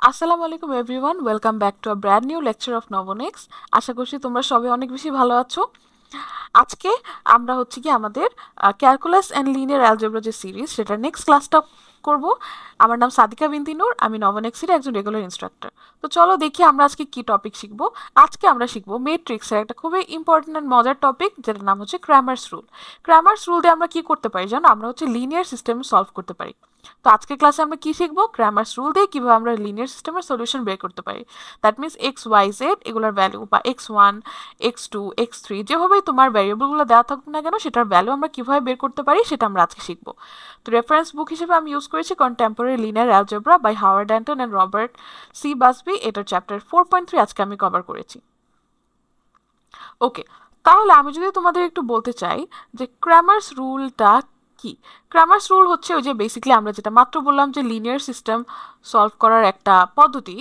আসসালামু আলাইকুম everyone, welcome back to a brand new lecture of Novonex. আশা করছি তোমরা সবাই অনেক বেশি ভালো আছো। আজকে আমরা হচ্ছে কি আমাদের ক্যালকুলাস অ্যান্ড লিনিয়ার অ্যালজেব্রা যে সিরিজ সেটার নেক্সট ক্লাসটা করব। আমার নাম সাদিকা বিনতি নূর, আমি নভোনেক্সের একজন রেগুলার ইনস্ট্রাক্টর। তো চলো দেখি আমরা আজকে কি টপিক শিখবো। আজকে আমরা শিখবো মেট্রিক্সের একটা খুবই ইম্পর্টেন্ট অ্যান্ড মজার টপিক, যেটার নাম হচ্ছে ক্র্যামার্স রুল। ক্র্যামার্স রুল দিয়ে আমরা কি করতে পারি জানো? আমরা হচ্ছে লিনিয়ার সিস্টেম সলভ করতে পারি। তো আজকের ক্লাসে আমরা কি শিখবো? ক্র্যামার্স রুল দিয়ে কিভাবে আমরা লিনিয়ার সিস্টেমের সলিউশন বের করতে পারি। That means x y z এগুলোর ভ্যালু বা x1 x2 x3 যেভাবেই তোমার ভ্যারিয়েবলগুলো দেওয়া থাকুক না কেন সেটার ভ্যালু আমরা কিভাবে বের করতে পারি সেটা আমরা আজকে শিখবো। তো রেফারেন্স বুক হিসেবে আমি ইউজ করেছি contemporary linear algebra by Howard Anton and Robert C Busby. এটার চ্যাপ্টার 4.3 আজকে আমি কভার করেছি। ওকে, তাহলে আমি যদি তোমাদের একটু বলতে চাই যে ক্র্যামার্স রুলটা কি। ক্র্যামার্স রুল হচ্ছে ওই যে বেসিক্যালি আমরা যেটা মাত্র বললাম যে লিনিয়ার সিস্টেম সলভ করার একটা পদ্ধতি,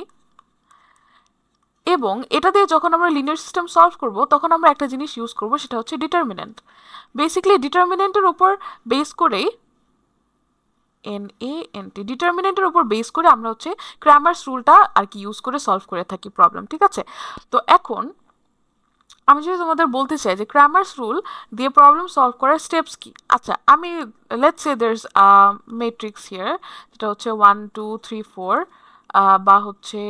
এবং এটা দিয়ে যখন আমরা লিনিয়ার সিস্টেম সলভ করব তখন আমরা একটা জিনিস ইউজ করব, সেটা হচ্ছে ডিটারমিনেন্ট। বেসিক্যালি ডিটারমিনেন্টের উপর বেস করেই ডিটারমিনেন্টের উপর বেস করে আমরা হচ্ছে ক্র্যামার্স রুলটা আর কি ইউজ করে সলভ করে থাকি প্রবলেম, ঠিক আছে? তো এখন আমি যদি তোমাদের বলতে চাই যে ক্র্যামার্স রুল দিয়ে প্রবলেম সলভ করার স্টেপস কি। আচ্ছা, আমি let's say there's matrix here, যেটা হচ্ছে 1 2 3 4, বা হচ্ছে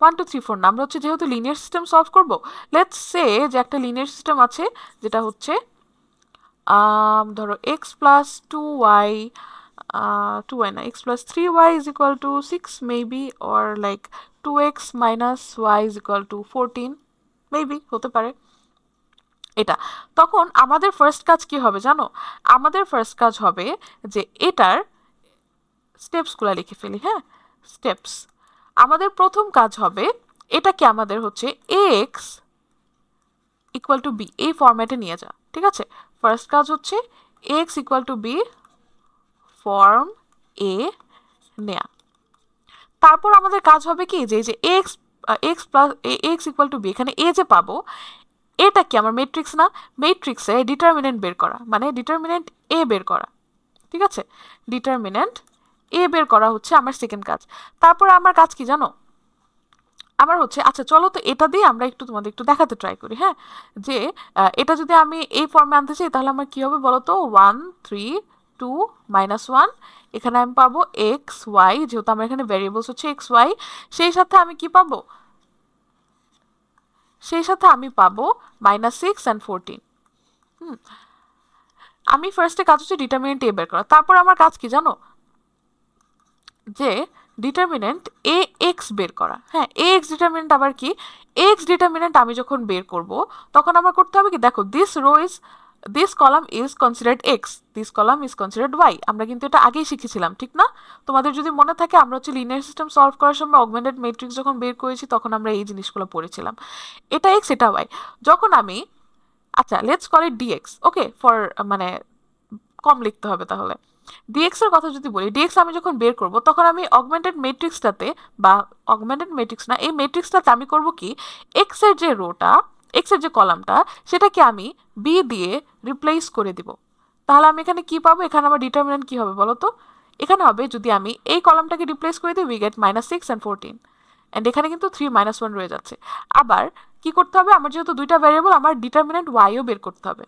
1 2 3 4 না, আমরা হচ্ছে যেহেতু লিনিয়ার সিস্টেম সলভ করব, লেটস সে যে একটা লিনিয়ার সিস্টেম আছে যেটা হচ্ছে ধরো এক্স প্লাস 2y, 2y না, x+3y is equal to 6 maybe, or like 2x minus y is equal to 14 maybe হতে পারে এটা। তখন আমাদের ফার্স্ট কাজ কি হবে জানো? আমাদের ফার্স্ট কাজ হবে যে এটার স্টেপসগুলো লিখে ফেলি। হ্যাঁ, স্টেপস। আমাদের প্রথম কাজ হবে এটাকে আমাদের হচ্ছে এক্স ইকুয়াল টু বি এই ফরম্যাটে নিয়ে যা, ঠিক আছে? ফার্স্ট কাজ হচ্ছে x equal to b form এ নেয়া। তারপর আমাদের কাজ হবে কি যে x x plus x equal to b, এখানে এ যে পাবো এটা কি আমার ম্যাট্রিক্স না? ম্যাট্রিক্সে ডিটারমিনেন্ট বের করা মানে ডিটারমিনেন্ট এ বের করা, ঠিক আছে? ডিটারমিনেন্ট এ বের করা হচ্ছে আমার সেকেন্ড কাজ। তারপরে আমার কাজ কি জানো? আমার হচ্ছে, আচ্ছা চলো তো এটা দিয়ে আমরা একটু তোমাদের একটু দেখাতে ট্রাই করি। হ্যাঁ, যে এটা যদি আমি এই ফর্মে আনতে চাই তাহলে আমার কি হবে বলো তো? 1 3 2 - 1, এখানে আমি পাবো এক্স ওয়াই, যেহেতু আমার এখানে ভ্যারিয়েবলস হচ্ছে এক্স ওয়াই, সেই সাথে আমি কি পাবো? সেই সাথে আমি পাবো -6 and 14। আমি ফার্স্টে কাজ হচ্ছে ডিটারমিনেন্ট এ বের করা। তারপর আমার কাজ কি জানো? যে ডিটারমিনেন্ট এ এক্স বের করা। হ্যাঁ, এ এক্স ডিটারমিনেন্ট আবার কি? এক্স ডিটারমিনেন্ট আমি যখন বের করব তখন আমার করতে হবে কি, দেখো this row is this column is considered x, this column is considered y. আমরা কিন্তু এটা আগেই শিখেছিলাম, ঠিক না? তোমাদের যদি মনে থাকে আমরা হচ্ছে লিনিয়ার সিস্টেম সলভ করার সময় অগমেন্টেড ম্যাট্রিক্স যখন বের করেছি তখন আমরা এই জিনিসগুলো পড়েছিলাম। এটা এক্স এটা ওয়াই। যখন আমি, আচ্ছা let's call it dx, okay, for মানে কম লিখতে হবে তাহলে। ডিএক্স এর কথা যদি বলি, ডিএক্স আমি যখন বের করব তখন আমি অগমেন্টেড ম্যাট্রিক্সটাতে, বা অগমেন্টেড ম্যাট্রিক্স না, এই ম্যাট্রিক্সটাতে আমি করব কি, এক্স এর যে রোটা, এক্স এর যে কলামটা সেটাকে আমি বি দিয়ে রিপ্লেস করে দিব। তাহলে আমি এখানে কি পাবো? এখানে আমার ডিটারমিনেন্ট কি হবে বলো তো? এখানে হবে, যদি আমি এই কলামটাকে রিপ্লেস করে দিই, উই গেট -6 and 14, অ্যান্ড এখানে কিন্তু 3 - 1 রয়ে যাচ্ছে। আবার কি করতে হবে? আমার যেহেতু দুইটা ভ্যারিয়েবল, আমার ডিটারমিনেন্ট ওয়াইও বের করতে হবে।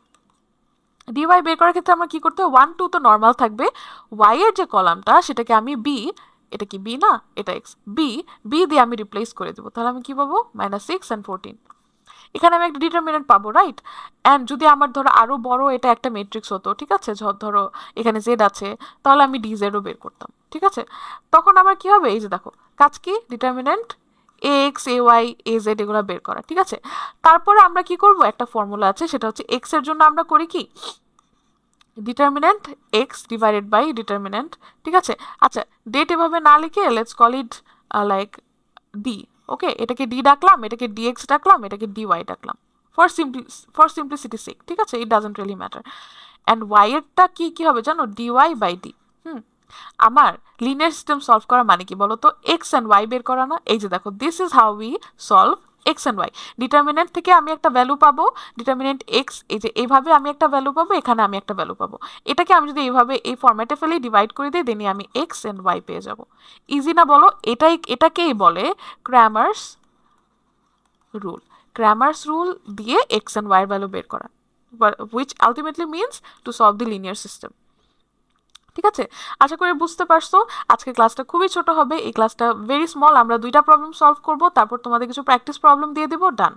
ডিওয়াই বের করার ক্ষেত্রে আমরা কি করতে হবে? 1 2 তো নর্মাল থাকবে, ওয়াই এর যে কলামটা সেটাকে আমি বি, এটা কি বি না, এটা এক্স, বি, বি দিয়ে আমি রিপ্লেস করে দেবো। তাহলে আমি কি পাবো? -6 and 14। এখানে আমি একটা ডিটারমিনেন্ট পাবো, রাইট? অ্যান্ড যদি আমার ধরো আরো বড় এটা একটা ম্যাট্রিক্স হতো, ঠিক আছে, ধরো এখানে জেড আছে, তাহলে আমি ডি জেডও বের করতাম, ঠিক আছে? তখন আমার কি হবে? এই যে দেখো, কাজ কি, ডিটারমিনেন্ট এ এক্স এ ওয়াই এ জেড এগুলো বের করা, ঠিক আছে? তারপরে আমরা কি করব? একটা ফর্মুলা আছে, সেটা হচ্ছে এক্স এর জন্য আমরা করি কি, determinant x divided by determinant, ঠিক আছে? আচ্ছা, ডেট এভাবে না লিখে let's call it like D. Okay, এটাকে ডি ডাকলাম, এটাকে ডিএক্স ডাকলাম, এটাকে ডিওয়াই ডাকলাম, ফর সিম্পলিসিটি সেক, ঠিক আছে? It doesn't really matter. And y এরটা কি কি হবে জানো? D y by D. আমার লিনিয়ার সিস্টেম সলভ করা মানে কি বলতো? এক্স অ্যান্ড ওয়াই বের করা না? এই যে দেখো, this is how we solve x and y, determinant থেকে আমি একটা ভ্যালু পাবো, ডিটারমিনেন্ট এক্স, এই যে এইভাবে আমি একটা ভ্যালু পাবো, এখানে আমি একটা ভ্যালু পাবো। এটাকে আমি যদি এইভাবে এই ফরম্যাটে ফেলি, ডিভাইড করে দিই, দেনই আমি এক্স অ্যান্ড ওয়াই পেয়ে যাব। ইজি না বলো? এটাকেই বলে ক্র্যামার্স রুল। ক্র্যামার্স রুল দিয়ে এক্স অ্যান্ড ওয়াই এর ভ্যালু বের করা, which ultimately means to solve the linear system. ঠিক আছে, আশা করি বুঝতে পারছো। আজকে ক্লাসটা খুবই ছোট হবে, এই ক্লাসটা ভেরি স্মল। আমরা 2টা প্রবলেম সলভ করব, তারপর তোমাদের কিছু প্র্যাকটিস প্রবলেম দিয়ে দিব, ডান।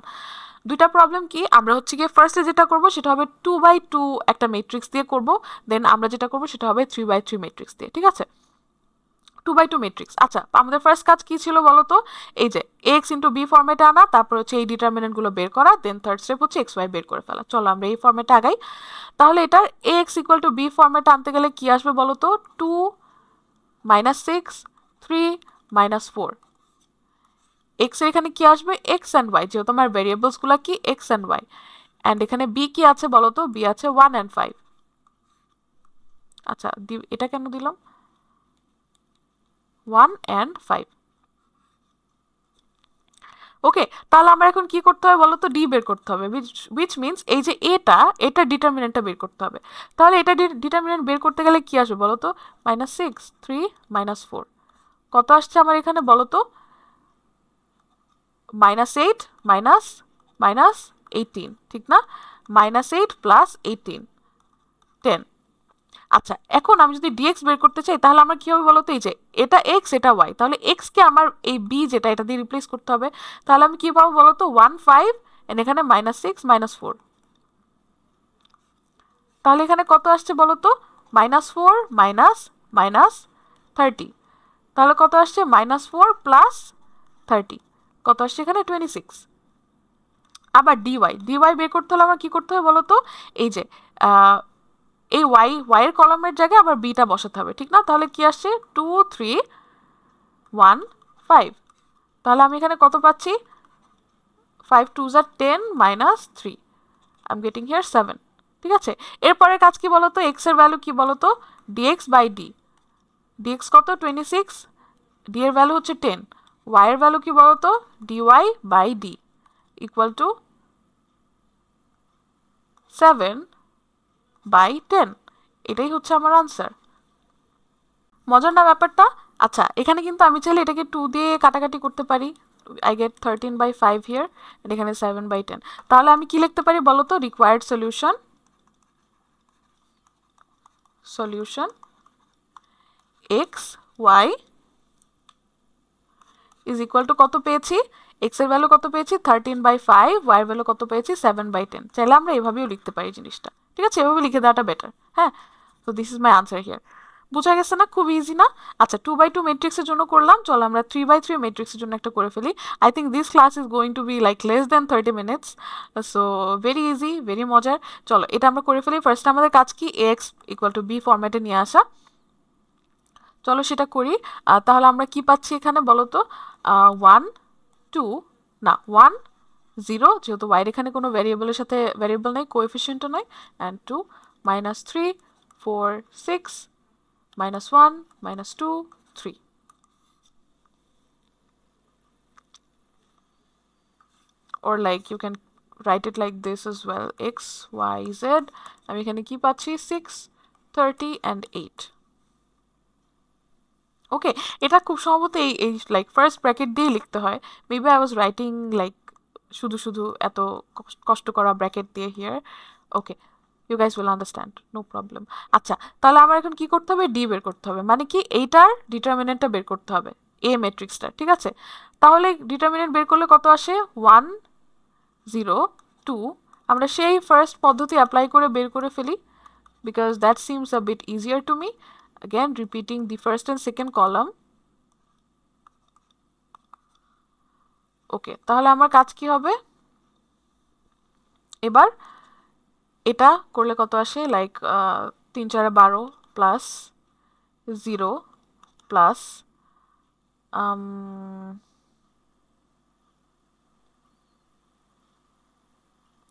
2টা প্রবলেম কি, আমরা হচ্ছে গিয়ে ফার্স্টে যেটা করব সেটা হবে 2x2 একটা ম্যাট্রিক্স দিয়ে করব, দেন আমরা যেটা করব সেটা হবে 3x3 ম্যাট্রিক্স দিয়ে। ঠিক আছে, 2x2 ম্যাট্রিক্স। আচ্ছা, আমাদের ফার্স্ট কাজ কি ছিল বলো তো? এই যে এক্স ইন্টু বি ফর্মেটে আনা, তারপর হচ্ছে এই ডিটারমিনেন্টগুলো বের করা, দেন থার্ড স্টেপ হচ্ছে এক্স ওয়াই বের করে ফেলা। চলো আমরা এই ফর্মেটে আগাই। তাহলে এটার এক্স ইকুয়াল টু বি ফর্মেটে আনতে গেলে কি আসবে বলো তো? 2 -6 3 -4। এক্স এর এখানে কি আসবে? এক্স অ্যান্ড ওয়াই, যেহেতু আমার ভেরিয়েবলসগুলো কি এক্স অ্যান্ড ওয়াই। অ্যান্ড এখানে বি কি আছে বলো তো? বি আছে 1 and 5। আচ্ছা, এটা কেন দিলাম? 1 and 5। ওকে, তাহলে আমরা এখন কি করতে হবে বলো তো? ডি বের করতে হবে, which means এই যে এটা ডিটারমিনেন্টটা বের করতে হবে। তাহলে এটা ডিটারমিনেন্ট বের করতে গেলে কি আসবে বলো তো? -6 3 -4। কত আসছে আমার এখানে বলো তো? -8 -18, ঠিক না? -8 + 18 10। আচ্ছা, এখন আমি যদি ডিএক্স বের করতে চাই তাহলে আমার কি হবে বলো তো? এই যে এটা এক্স, এটা ওয়াই, তাহলে এক্স কে আমার এই বি যেটা এটা দিয়ে রিপ্লেস করতে হবে। তাহলে আমি কি পাবো বলো তো? 1 5 এন্ড এখানে -6 -4। তাহলে এখানে কত আসছে বলো তো? -4 -30। তাহলে কত আসছে? -4 + 30, কত আসছে এখানে? 26। আবার ডিওয়াই বের করতে হলে আমার কি করতে হবে বলো তো? এই যে এই ওয়াই এর কলামের জায়গায় আবার বিটা বসাতে হবে, ঠিক না? তাহলে কি আসছে? 2 3 1 5। তাহলে আমি এখানে কত পাচ্ছি? 5 2 10 -3, আই এম গেটিং হিয়ার 7। ঠিক আছে, এরপরের কাজ কি বলো তো? এক্স এর ভ্যালু কি বলো তো? Dx by D. ডিএক্স কত? 26, ডি এর ভ্যালু হচ্ছে 10, ওয়াই এর ভ্যালু কি বলো তো? Dy by d equal to 7/10। এটাই হচ্ছে আমার আনসার। মজার না ব্যাপারটা? আচ্ছা, এখানে কিন্তু আমি চাইলে এটাকে 2 দিয়ে কাটাকাটি করতে পারি। আই গেট 13/5 হিয়ার, এখানে 7/10। তাহলে আমি কি লিখতে পারি বলো তো? Required solution x y is equal to কত পেয়েছি? এক্স এর ভ্যালু কত পেয়েছি? 13/5, ওয়াই এর ভ্যালু কত পেয়েছি? 7/10। চাইলে আমরা এভাবেও লিখতে পারি জিনিসটা, ঠিক আছে? এভাবে লিখে দেওয়াটা বেটার। হ্যাঁ, তো this is my answer here. বোঝা গেছে না? খুব ইজি না? আচ্ছা, 2x2 ম্যাট্রিক্সের জন্য করলাম, চলো আমরা 3x3 ম্যাট্রিক্সের জন্য একটা করে ফেলি। I think this class is going to be like less than 30 minutes, so very easy, very মজার। চলো এটা আমরা করে ফেলি। ফার্স্ট আমাদের কাজ কি? এক্স ইকুয়াল টু বি ফরম্যাটে নিয়ে আসা। চলো সেটা করি। তাহলে আমরা কি পাচ্ছি এখানে বলো তো? 1 2 না 1 0, যেহেতু ওয়াইয়ের এখানে কোনো ভ্যারিয়েবলের সাথে ভ্যারিয়েবল নাই, কোএফিসিয়েন্টও নাই, and 2 -3 4 6 -1 -2 3। or like you can write it like this as well, x y z। আমি এখানে কি পাচ্ছি? 6 30 and 8। ওকে, এটা খুব সম্ভবত এই লাইক ফার্স্ট ব্র্যাকেট দিয়ে লিখতে হয়। Maybe I was writing like শুধু শুধু এত কষ্ট করা ব্র্যাকেট দিয়ে here. Okay, you guys will understand, no problem. আচ্ছা, তাহলে আমার এখন কি করতে হবে? ডি বের করতে হবে, মানে কি এইটার ডিটারমিনেন্টটা বের করতে হবে, এ ম্যাট্রিক্সটা, ঠিক আছে? তাহলে ডিটারমিনেন্ট বের করলে কত আসে? 1 0 2। আমরা সেই ফার্স্ট পদ্ধতি অ্যাপ্লাই করে বের করে ফেলি, because that seems a bit easier to me. Again, repeating the first and second column. ওকে, তাহলে আমার কাজ কি হবে এবার? এটা করলে কত আসে? Like 3 4 12 plus 0 plus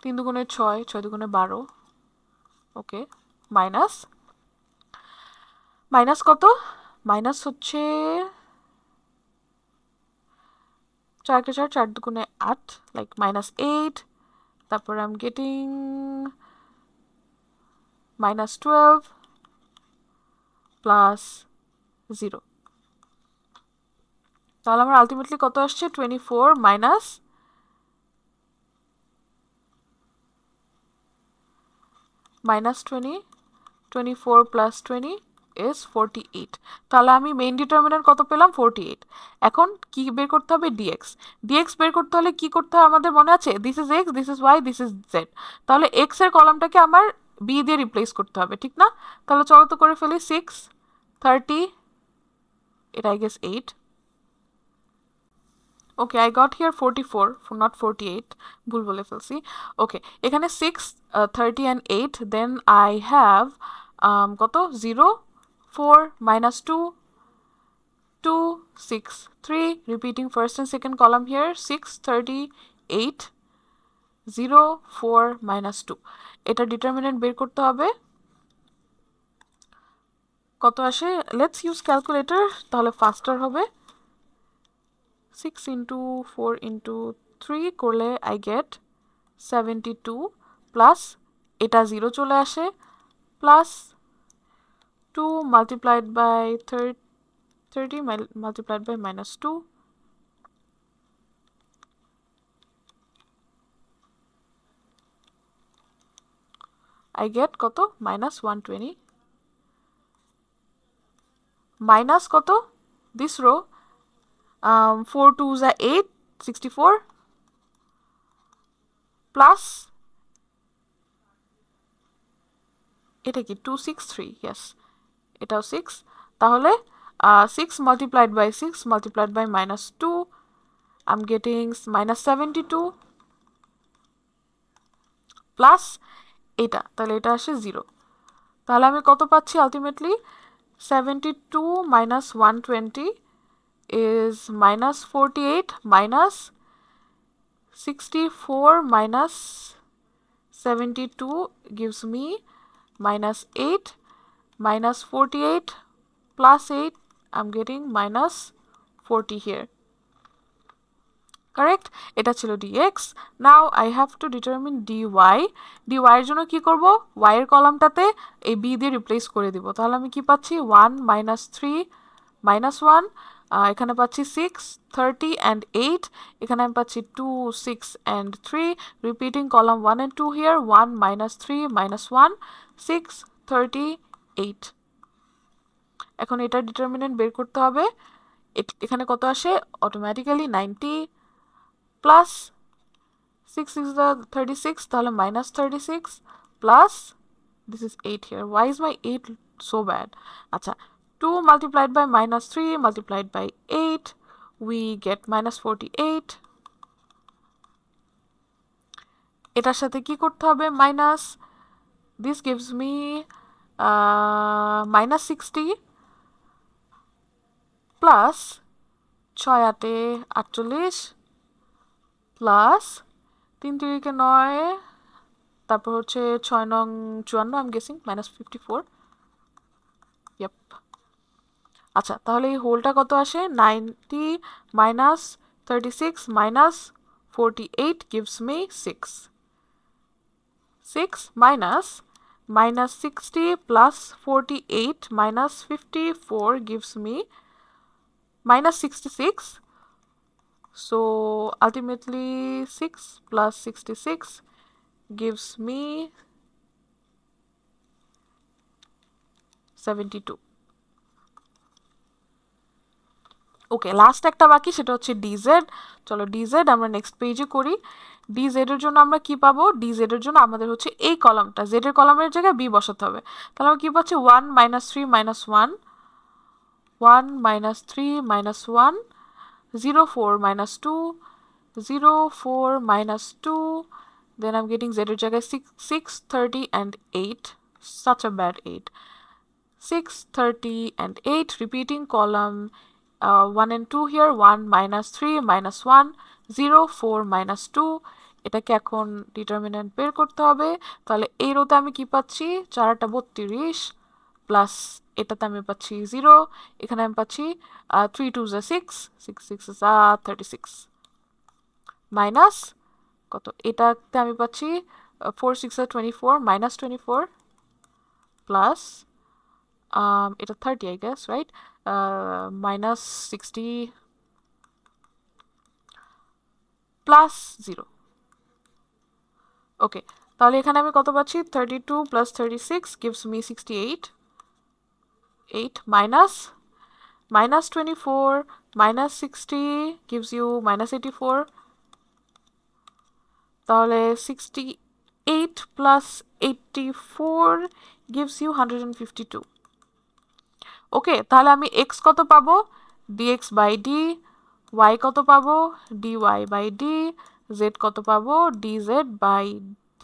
3 2 6 6 2 12। ওকে, মাইনাস মাইনাস কত? মাইনাস হচ্ছে 4 কে 4 4 দুগুণে 8 like -8 তারপর I'm getting -12 plus 0 তাহলে আমার আলটিমেটলি কত আসছে 24 minus -20 24 plus 20 is 48 তাহলে আমি মেইন ডিটারমিন্যান্ট কত পেলাম 48 এখন কি বের করতে হবে dx dx বের করতে হলে কি করতে হয় আমাদের মনে আছে this is x this is y this is z তাহলে x এর কলামটাকে আমার b দিয়ে রিপ্লেস করতে হবে ঠিক না তাহলে চলো তো করে ফেলি 6 30 it I guess 8 okay I got here 44 not 48 ভুল বলে ফেলছি okay এখানে 6 30 and 8 then I have কত 0 4 minus 2 2 6 3 repeating first and second column here 6 38 0 4 minus 2 এটা ডিটারমিন্যান্ট বের করতে হবে কত আসে লেটস ইউজ ক্যালকুলেটর তাহলে ফাস্টার হবে 6 into 4 into 3 করলে I get 72 plus এটা 0 চলে আসে plus 2 multiplied by 30 multiplied by minus 2 I get কত minus 120 minus কত this row 4 2s are 8 64 plus এটা কি 263 yes এটাও 6 তাহলে 6 multiplied by 6 multiplied by minus 2 I'm getting minus 72 plus এটা তাহলে এটা আসে 0 তাহলে আমি কত পাচ্ছি ultimately 72 minus 120 is minus 48 minus 64 minus 72 gives me minus 8 minus 48 plus 8 I'm getting minus 40 here correct এটা ছিল dx now I have to determine dy dy এর জন্য কি করব y এর কলামটাতে এই b দিয়ে রিপ্লেস করে দিব তাহলে আমি কি পাচ্ছি 1 minus 3 minus 1 এখানে পাচ্ছি 6 30 and 8 এখানে আমি পাচ্ছি 2 6 and 3 repeating column 1 and 2 here 1 minus 3 minus 1 6 38 এখন এটা ডিটারমিন্যান্ট বের করতে হবে এখানে কত আসে অটোমেটিক্যালি 90 plus 6 is the 36 তাহলে minus 36 plus this is 8 here why is my 8 so bad আচ্ছা 2 multiplied by minus 3 multiplied by 8 we get minus 48 এটার সাথে কি করতে হবে minus this gives me minus 60 plus 6 8 48 plus 3 3 কে 9 তারপর হচ্ছে 6 নং 54 I'm guessing minus 54 yep আচ্ছা তাহলে এই হোলটা কত আসে 90 minus 36 minus 48 gives me 6 6 minus minus 60 plus 48 minus 54 gives me minus 66 so ultimately 6 plus 66 gives me 72 okay last একটা বাকি সেটা হচ্ছে dz চলো dz আমরা নেক্সট পেজে করি dz এর জন্য আমরা কি পাবো dz এর জন্য আমাদের হচ্ছে এই কলামটা z এর কলামের জায়গায় b বসাতে হবে তাহলে আমরা কি পাচ্ছি 1 minus 3 minus 1 1 minus 3 minus 1 0 4 minus 2 0 4 minus 2 then I'm getting z এর জায়গায় 6 30 and 8 such a bad 8 6 30 and 8 repeating column 1 and 2 here 1 minus 3 minus 1 0 4 minus 2 এটাকে এখন ডিটারমিন্যান্ট বের করতে হবে তাহলে এই রোতে আমি কি পাচ্ছি 4 টা 32 প্লাস এটাতে আমি পাচ্ছি 0 এখানে আমি পাচ্ছি 3 2 6 6 6 36 মাইনাস কত, এটাতে আমি পাচ্ছি 4 6 24 মাইনাস 24 প্লাস এটা 30 I guess, right, minus 60 plus 0। ওকে, তাহলে এখানে আমি কত পাচ্ছি, 32 plus 36 gives me 68, 8 minus minus 24 minus 60 gives you minus 84, তাহলে 68 plus 84 gives you 152। ওকে, তাহলে আমি x কত পাবো, dx by d, y কত পাবো, dy by d, z কত পাবো, dz by d।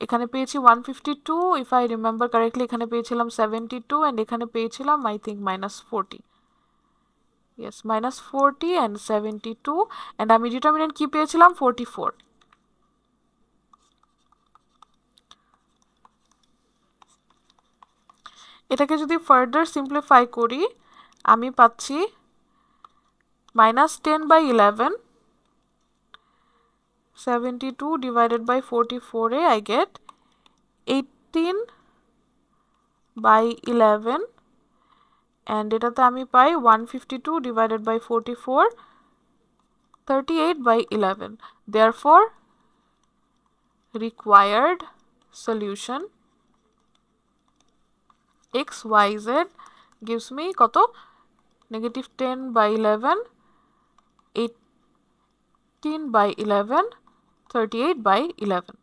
এখানে পেয়েছি 152, ইফ আই রিমেম্বার কারেক্টলি এখানে পেয়েছিলাম 72 অ্যান্ড এখানে পেয়েছিলাম I think -40। Yes, -40 and 72, and আমি ডিটারমিনেন্ট কি পেয়েছিলাম, 44। এটাকে যদি ফার্দার সিম্পলিফাই করি আমি পাচ্ছি -10/11, 72 divided by 44 A I get 18/11, and এটাতে আমি পাই 152 divided by 44, 38/11. Therefore, required solution x, y, z gives me কত, -10/11, 18/11, 38/11.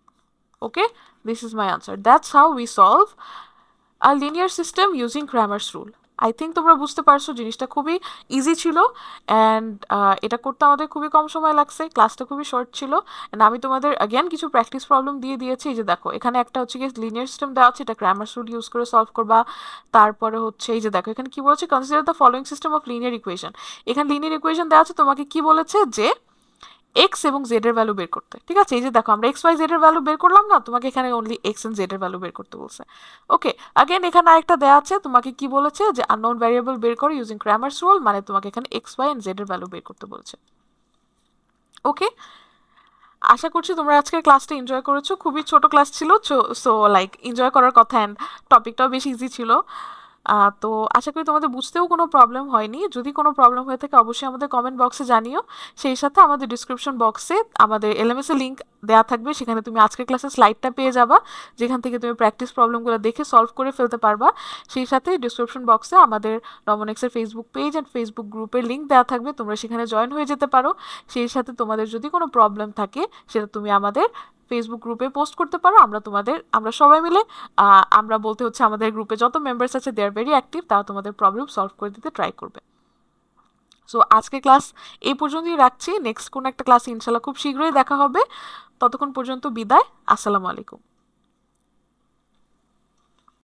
Okay, this is my answer. That's how we solve a linear system using Cramer's rule. I think তোমরা বুঝতে পারছো জিনিসটা খুবই easy ছিল, and এটা করতে আমাদের খুবই কম সময় লাগছে, ক্লাসটা খুবই শর্ট ছিল, অ্যান্ড আমি তোমাদের অ্যাগেন কিছু প্র্যাকটিস প্রবলেম দিয়ে দিয়েছি। এই যে দেখো এখানে একটা হচ্ছে কি লিনিয়ার সিস্টেম দেওয়া আছে, এটা Cramer's rule ইউজ করে সলভ করবা। তারপরে হচ্ছে এই যে দেখো এখানে কি বলছে, consider the following system of linear equation. এখানে লিনিয়ার ইকুয়েশন দেওয়া আছে, তোমাকে কি বলেছে যে এক্স এবং জেড এর ভ্যালু বের করতে, ঠিক আছে। এই যে দেখো আমরা এক্স ওয়াই জেড এর ভ্যালু বের করলাম না, তোমাকে এখানে অনলি এক্স এন্ড জেড এর ভ্যালু বের করতে বলছে। ওকে, अगेन এখানে আরেকটা দেয়া আছে, তোমাকে কি বলেছে যে আননোন ভ্যারিয়েবল বের করো ইউজিং ক্র্যামারস রুল, মানে তোমাকে এখানে এক্স ওয়াই এন্ড জেড এর ভ্যালু বের করতে বলছে। ওকে, আশা করছি তোমরা আজকের ক্লাসটা এনজয় করেছো, খুবই ছোট ক্লাস ছিল, সো লাইক এনজয় করার কথা, অ্যান্ড টপিকটাও বেশ ইজি ছিল। তো আশা করি তোমাদের বুঝতেও কোনো প্রবলেম হয়নি। যদি কোনো প্রবলেম হয়ে থাকে অবশ্যই আমাদের কমেন্ট বক্সে জানিও। সেই সাথে আমাদের ডিসক্রিপশন বক্সে আমাদের এলএমএস এর লিঙ্ক দেওয়া থাকবে, সেখানে তুমি আজকের ক্লাসের স্লাইডটা পেয়ে যাবা, যেখান থেকে তুমি প্র্যাকটিস প্রবলেমগুলো দেখে সলভ করে ফেলতে পারবা। সেই সাথে ডিসক্রিপশন বক্সে আমাদের নমোনেক্সের ফেসবুক পেজ অ্যান্ড ফেসবুক গ্রুপের লিঙ্ক দেওয়া থাকবে, তোমরা সেখানে জয়েন হয়ে যেতে পারো। সেই সাথে তোমাদের যদি কোনো প্রবলেম থাকে সেটা তুমি আমাদের ফেসবুক গ্রুপে পোস্ট করতে পারো, আমরা সবাই মিলে আমরা বলতে হচ্ছে আমাদের গ্রুপে যত মেম্বার্স আছে দে আর ভেরি অ্যাক্টিভ, তারা তোমাদের প্রবলেম সলভ করে দিতে ট্রাই করবে। সো আজকে ক্লাস এই পর্যন্তই রাখছি, নেক্সট কোন একটা ক্লাসে ইনশাল্লাহ খুব শীঘ্রই দেখা হবে। ততক্ষণ পর্যন্ত বিদায়, আসসালামু আলাইকুম।